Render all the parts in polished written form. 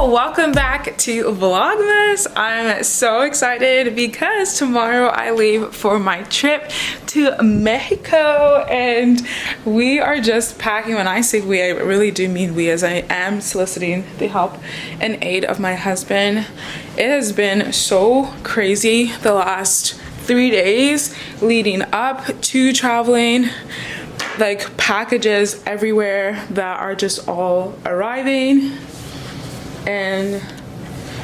welcome back to Vlogmas. I'm so excited because tomorrow I leave for my trip to Mexico and we are just packing. When I say we, I really do mean we, as I am soliciting the help and aid of my husband. It has been so crazy the last 3 days leading up to traveling. Like packages everywhere that are just all arriving, and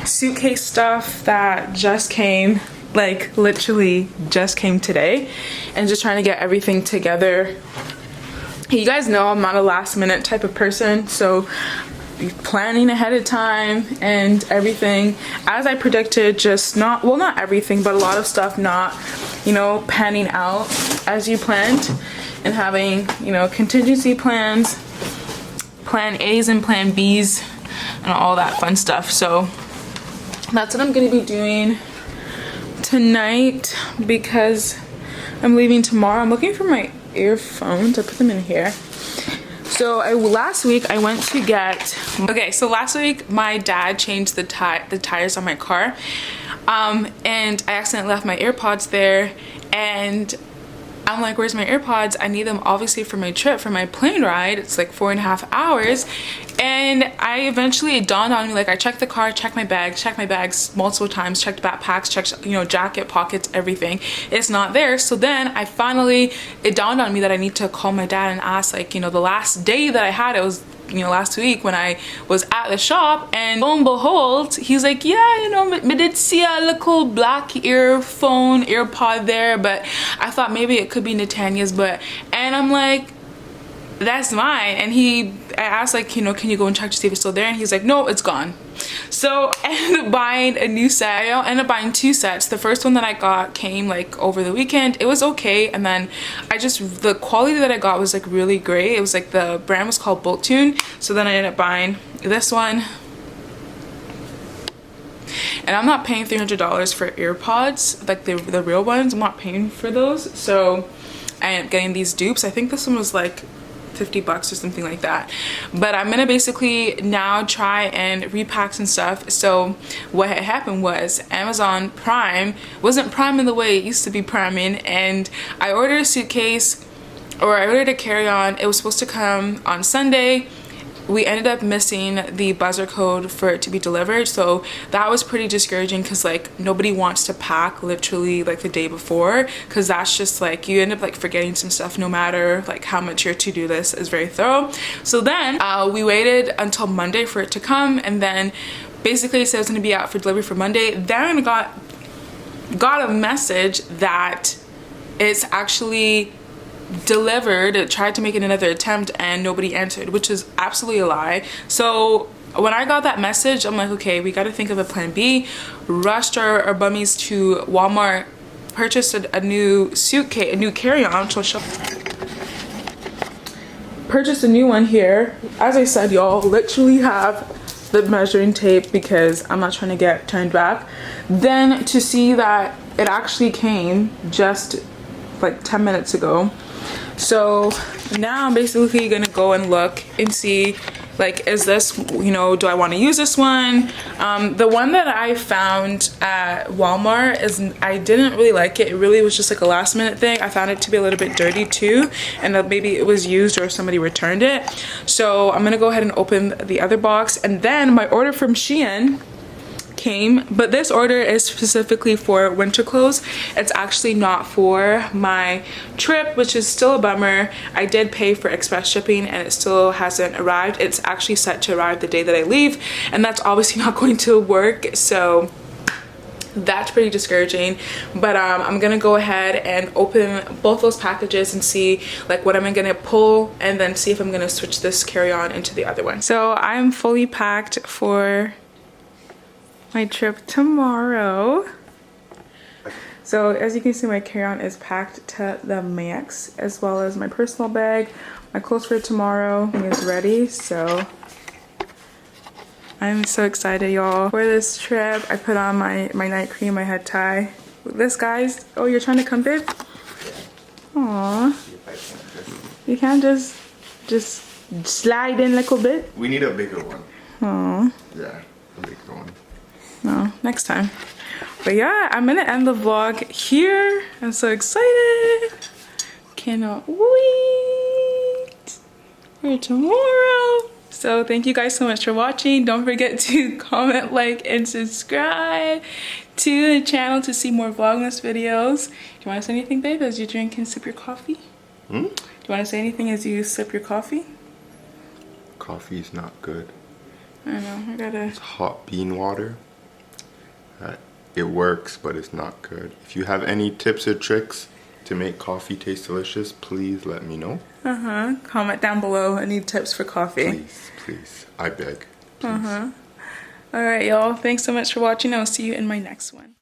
suitcase stuff that just came, like literally just came today, and just trying to get everything together. You guys know I'm not a last minute type of person, so planning ahead of time and everything as I predicted, just not everything, but a lot of stuff not, you know, panning out as you planned, and having, you know, contingency plans, plan A's and plan B's and all that fun stuff. So that's what I'm gonna be doing tonight because I'm leaving tomorrow. I'm looking for my earphones. I put them in here. So last week I went to get, so last week my dad changed the tires on my car, and I accidentally left my AirPods there, and I'm like, where's my AirPods? I need them obviously for my trip, for my plane ride. It's like 4.5 hours. And it dawned on me, like I checked the car, checked my bags multiple times, checked backpacks, checked, you know, jacket, pockets, everything. It's not there. So then it dawned on me that I need to call my dad and ask, like, you know, the last day that I had, it was, you know, last week when I was at the shop, and lo and behold, he's like, yeah, you know, I did see a little black AirPod there, but I thought maybe it could be Nathania's, and I'm like, that's mine. And I asked, like, you know, can you go and check to see if it's still there? And he's like, no, it's gone. So I ended up buying a new set. I ended up buying 2 sets. The first one that I got came like over the weekend. It was okay, and then the quality that I got was like really great. It was like, the brand was called Bolt Tune. So then I ended up buying this one. And I'm not paying $300 for AirPods, like the real ones. I'm not paying for those. So I ended up getting these dupes. I think this one was like $50 or something like that. But I'm gonna basically now try and repack some stuff. So what had happened was Amazon Prime wasn't Prime in the way it used to be priming, and I ordered a suitcase, or I ordered a carry-on. It was supposed to come on Sunday. We ended up missing the buzzer code for it to be delivered, so that was pretty discouraging, because like nobody wants to pack literally like the day before, because that's just like, you end up like forgetting some stuff no matter like how much your to-do list is very thorough. So then we waited until Monday for it to come, and then basically it said it was going to be out for delivery for Monday. Then got a message that it's actually delivered. It tried to make another attempt and nobody answered, which is absolutely a lie. So when I got that message, I'm like, okay, we got to think of a plan B. Rushed our bummies to Walmart, purchased a new suitcase, a new carry-on. Purchased a new one here. As I said, y'all, literally have the measuring tape because I'm not trying to get turned back. Then to see that it actually came just like 10 minutes ago. So now I'm basically gonna go and look and see, like, is this, you know, do I want to use this one? The one that I found at Walmart I didn't really like it. It really was just like a last minute thing. I found it to be a little bit dirty too, and maybe it was used or somebody returned it. So I'm gonna go ahead and open the other box, and then my order from Shein came, but this order is specifically for winter clothes. It's actually not for my trip, which is still a bummer. I did pay for express shipping and it still hasn't arrived. It's actually set to arrive the day that I leave, and that's obviously not going to work, so that's pretty discouraging. But I'm gonna go ahead and open both those packages and see like what I'm gonna pull, and then see if I'm gonna switch this carry-on into the other one. So I'm fully packed for my trip tomorrow. So as you can see, my carry-on is packed to the max, as well as my personal bag. My clothes for tomorrow is ready, so I'm so excited, y'all, for this trip. I put on my night cream, my head tie. This, guys, oh, you're trying to come, babe? Aww. You can't just slide in a little bit? We need a bigger one. Aww. Yeah. a bigger one. No, next time. But yeah, I'm gonna end the vlog here. I'm so excited. Cannot wait for tomorrow. So thank you guys so much for watching. Don't forget to comment, like, and subscribe to the channel to see more Vlogmas videos. Do you want to say anything, babe, as you drink and sip your coffee? Do you want to say anything as you sip your coffee? Coffee's not good. I know, I gotta... It's hot bean water. It works, but it's not good. If you have any tips or tricks to make coffee taste delicious, please let me know. Comment down below any tips for coffee. Please, please. I beg. Please. Alright, y'all. Thanks so much for watching. I'll see you in my next one.